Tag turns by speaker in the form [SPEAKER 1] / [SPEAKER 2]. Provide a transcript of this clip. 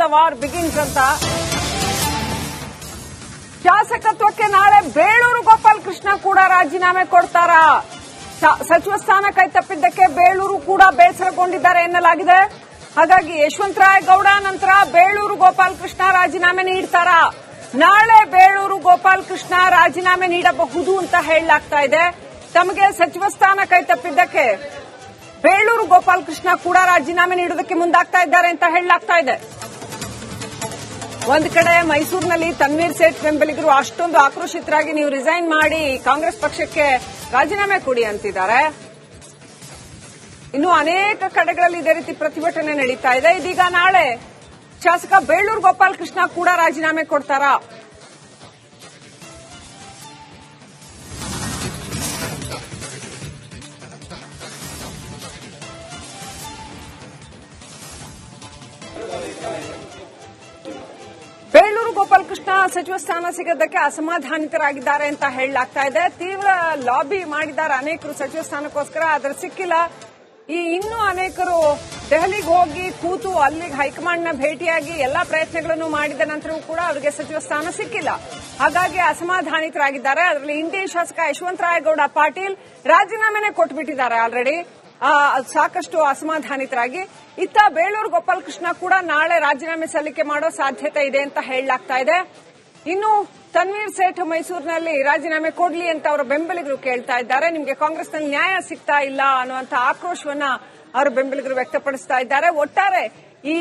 [SPEAKER 1] The war begins ಅಂತ. ಶಾಸಕತ್ವಕ್ಕೆ ನಾಳೆ ಬೇಳೂರು ಗೋಪಾಲ್ ಕೃಷ್ಣ ಕೂಡ ರಾಜೀನಾಮೆ ಕೊಡ್ತಾರಾ? ಸಚಿವ ಸ್ಥಾನ ಕೈತಪ್ಪಿದ್ದಕ್ಕೆ ಬೇಳೂರು ಕೂಡ ಬೇಸರಗೊಂಡಿದ್ದಾರೆ ಎನ್ನಲಾಗಿದೆ. ಹಾಗಾಗಿ ಯಶವಂತರಾಯ ಗೌಡ ನಂತರ ಬೇಳೂರು ಗೋಪಾಲ್ ಕೃಷ್ಣ ರಾಜೀನಾಮೆ ನೀಡ್ತಾರಾ? ನಾಳೆ ಬೇಳೂರು ಗೋಪಾಲ್ ಕೃಷ್ಣ ರಾಜೀನಾಮೆ ನೀಡಬಹುದು ಅಂತ ಹೇಳಲಾಗ್ತಾ ಇದೆ. ತಮಗೆ ಸಚಿವ ಸ್ಥಾನ ಕೈತಪ್ಪಿದ್ದಕ್ಕೆ ಬೇಳೂರು ಗೋಪಾಲ್ ಕೃಷ್ಣ ಕೂಡ ರಾಜೀನಾಮೆ ನೀಡುವುದಕ್ಕೆ ಮುಂದಾಗ್ತಾ ಇದ್ದಾರೆ ಅಂತ ಹೇಳಲಾಗ್ತಾ ಇದೆ. ಒಂದ್ ಕಡೆ ಮೈಸೂರಿನಲ್ಲಿ ತನ್ವೀರ್ ಸೇಠ್ ಬೆಂಬಲಿಗರು ಅಷ್ಟೊಂದು ಆಕ್ರೋಶಿತರಾಗಿ ನೀವು ರಿಸೈನ್ ಮಾಡಿ ಕಾಂಗ್ರೆಸ್ ಪಕ್ಷಕ್ಕೆ ರಾಜೀನಾಮೆ ಕೊಡಿ ಅಂತಿದ್ದಾರೆ. ಇನ್ನು ಅನೇಕ ಕಡೆಗಳಲ್ಲಿ ಇದೇ ರೀತಿ ಪ್ರತಿಭಟನೆ ನಡೀತಾ ಇದೆ. ಇದೀಗ ನಾಳೆ ಶಾಸಕ ಬೇಳೂರು ಗೋಪಾಲ್ ಕೃಷ್ಣ ಕೂಡ ರಾಜೀನಾಮೆ ಕೊಡ್ತಾರಾ? ಬೇಳೂರು ಗೋಪಾಲ್ ಕೃಷ್ಣ ಸಚಿವ ಸ್ಥಾನ ಸಿಗದಕ್ಕೆ ಅಸಮಾಧಾನಿತರಾಗಿದ್ದಾರೆ ಅಂತ ಹೇಳಲಾಗ್ತಾ ಇದೆ. ತೀವ್ರ ಲಾಬಿ ಮಾಡಿದ್ದಾರೆ ಅನೇಕರು ಸಚಿವ ಸ್ಥಾನಕ್ಕೋಸ್ಕರ, ಆದರೆ ಸಿಕ್ಕಿಲ್ಲ. ಇನ್ನೂ ಅನೇಕರು ದೆಹಲಿಗೆ ಹೋಗಿ ಕೂತು ಅಲ್ಲಿಗೆ ಹೈಕಮಾಂಡ್ನ ಭೇಟಿಯಾಗಿ ಎಲ್ಲಾ ಪ್ರಯತ್ನಗಳನ್ನು ಮಾಡಿದ ನಂತರವೂ ಕೂಡ ಅವರಿಗೆ ಸಚಿವ ಸ್ಥಾನ ಸಿಕ್ಕಿಲ್ಲ. ಹಾಗಾಗಿ ಅಸಮಾಧಾನಿತರಾಗಿದ್ದಾರೆ. ಅದರಲ್ಲಿ ಇಂಡಿ ಶಾಸಕ ಯಶವಂತರಾಯಗೌಡ ಪಾಟೀಲ್ ರಾಜೀನಾಮೆನೇ ಕೊಟ್ಟುಬಿಟ್ಟಿದ್ದಾರೆ ಆಲ್ರೆಡಿ. ಸಾಕಷ್ಟು ಅಸಮಾಧಾನಿತರಾಗಿ. ಇತ್ತ ಬೇಳೂರು ಗೋಪಾಲ್ ಕೃಷ್ಣ ಕೂಡ ನಾಳೆ ರಾಜೀನಾಮೆ ಸಲ್ಲಿಕೆ ಮಾಡೋ ಸಾಧ್ಯತೆ ಇದೆ ಅಂತ ಹೇಳಲಾಗ್ತಾ ಇದೆ. ಇನ್ನು ತನ್ವೀರ್ ಸೇಠ್ ಮೈಸೂರಿನಲ್ಲಿ ರಾಜೀನಾಮೆ ಕೊಡ್ಲಿ ಅಂತ ಅವರ ಬೆಂಬಲಿಗರು ಕೇಳ್ತಾ ಇದ್ದಾರೆ. ನಿಮಗೆ ಕಾಂಗ್ರೆಸ್ನಲ್ಲಿ ನ್ಯಾಯ ಸಿಗ್ತಾ ಇಲ್ಲ ಅನ್ನುವಂಥ ಆಕ್ರೋಶವನ್ನ ಅವರ ಬೆಂಬಲಿಗರು ವ್ಯಕ್ತಪಡಿಸ್ತಾ ಇದ್ದಾರೆ. ಒಟ್ಟಾರೆ ಈ